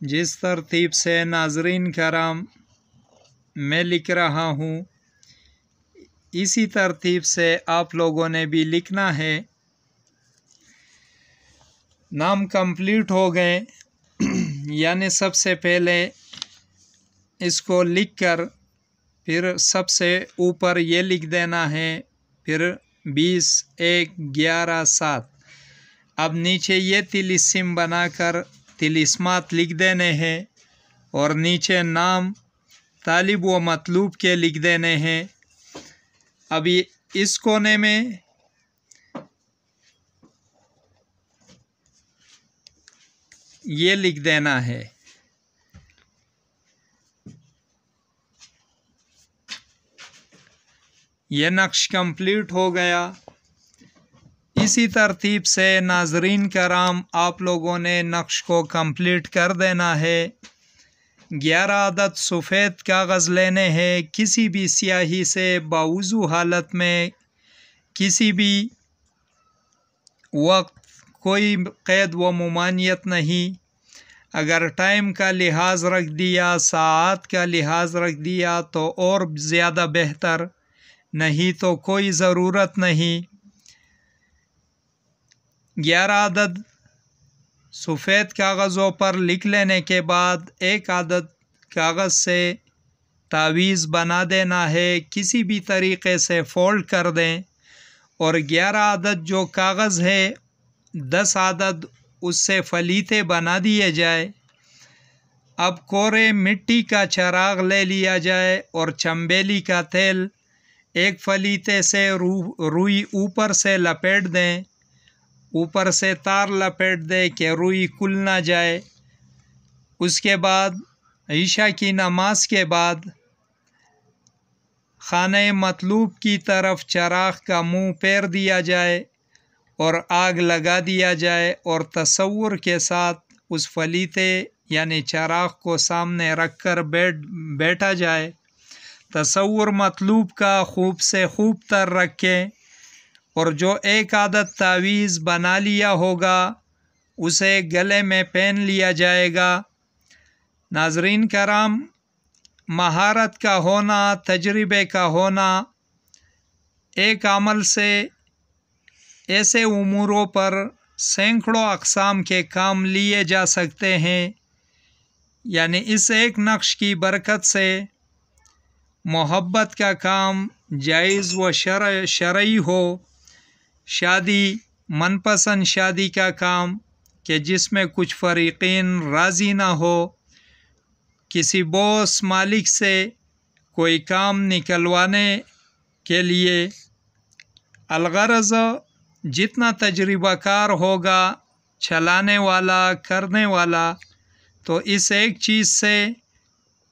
جس ترتیب سے ناظرین کرام میں لکھ رہا ہوں اسی ترتیب سے آپ لوگوں نے بھی لکھنا ہے۔ نام کمپلیٹ ہو گئے یعنی سب سے پہلے اس کو لکھ کر پھر سب سے اوپر یہ لکھ دینا ہے، پھر 20 1 11 7۔ اب نیچے یہ طلسم بنا کر طلسمات لکھ دینے ہیں اور نیچے نام طالب و مطلوب کے لکھ دینے ہیں۔ اب اس کونے میں یہ لکھ دینا ہے، یہ نقش کمپلیٹ ہو گیا۔ اسی ترتیب سے ناظرین کرام آپ لوگوں نے نقش کو کمپلیٹ کر دینا ہے۔ 11 عدد سفید کاغذ لینے ہیں، کسی بھی سیاہی سے باوضو حالت میں کسی بھی وقت کوئی قید و ممانعت نہیں۔ اگر ٹائم کا لحاظ رکھ دیا، ساعت کا لحاظ رکھ دیا تو اور زیادہ بہتر، نہیں تو کوئی ضرورت نہیں۔ 11 عدد سفید کاغذوں پر لکھ لینے کے بعد ایک عدد کاغذ سے تعویذ بنا دینا ہے، کسی بھی طریقے سے فولڈ کر دیں، اور 11 عدد جو کاغذ ہے 10 عدد اس سے فلیتے بنا دیے جائے۔ اب کورے مٹی کا چراغ لے لیا جائے اور چمبیلی کا تیل ایک فلیتے سے روئی اوپر سے لپیٹ دیں، اوپر سے تار لپیٹ دیں کہ روئی کھل نہ جائے۔ اس کے بعد عشاء کی نماز کے بعد خانہ مطلوب کی طرف چراغ کا منہ پھیر دیا جائے اور آگ لگا دیا جائے، اور تصور کے ساتھ اس فلیتے یعنی چراغ کو سامنے رکھ کر بیٹھا جائے۔ تصور مطلوب کا خوب سے خوب تر رکھیں، اور جو ایک عدد تعویذ بنا لیا ہوگا اسے گلے میں پہن لیا جائے گا۔ ناظرین کرام، مہارت کا ہونا، تجربے کا ہونا، ایک عمل سے ایسے اموروں پر سینکڑوں اقسام کے کام لیے جا سکتے ہیں، یعنی اس ایک نقش کی برکت سے محبت کا کام جائز و شرعی ہو، شادی من پسند شادی کا کام کہ جس میں کچھ فریقین راضی نہ ہو، کسی بوس مالک سے کوئی کام نکلوانے کے لیے، الغرض جتنا تجربہ کار ہوگا چلانے والا کرنے والا تو اس ایک چیز سے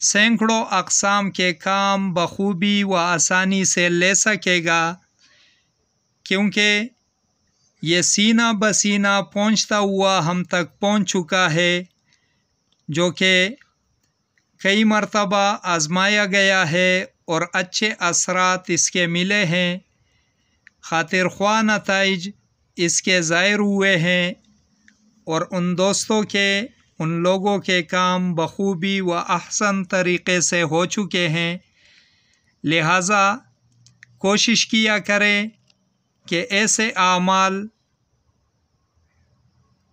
سینکڑوں اقسام کے کام بخوبی و آسانی سے لے سکے گا، کیونکہ یہ سینہ بسینہ پہنچتا ہوا ہم تک پہنچ چکا ہے، جو کہ کئی مرتبہ آزمایا گیا ہے اور اچھے اثرات اس کے ملے ہیں، خاطر خواہ نتائج اس کے ظاہر ہوئے ہیں، اور ان دوستوں کے ان لوگوں کے کام بخوبی و احسن طریقے سے ہو چکے ہیں۔ لہٰذا کوشش کیا کریں کہ ایسے اعمال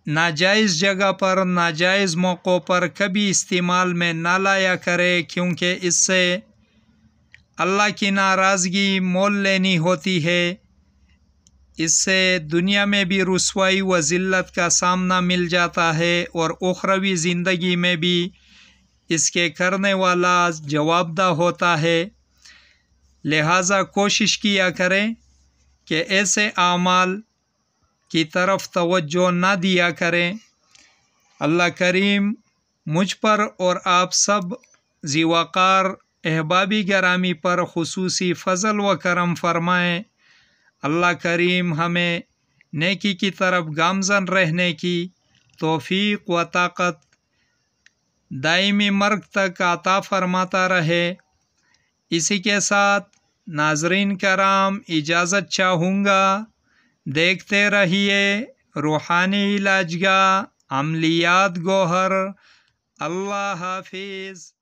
ناجائز جگہ پر ناجائز موقعوں پر کبھی استعمال میں نہ لایا کرے، کیونکہ اس سے اللہ کی ناراضگی مول لینی ہوتی ہے، اس سے دنیا میں بھی رسوائی و ذلت کا سامنا مل جاتا ہے، اور اخروی زندگی میں بھی اس کے کرنے والا جواب دہ ہوتا ہے۔ لہٰذا کوشش کیا کریں کہ ایسے اعمال کی طرف توجہ نہ دیا کریں۔ اللہ کریم مجھ پر اور آپ سب ذی وقار احبابی گرامی پر خصوصی فضل و کرم فرمائیں۔ اللہ کریم ہمیں نیکی کی طرف گامزن رہنے کی توفیق و طاقت دائمی مرگ تک عطا فرماتا رہے۔ اسی کے ساتھ ناظرین کرام اجازت چاہوں گا، دیکھتے رہیے روحانی علاج گاہ عملیات گوہر اللہ حافظ.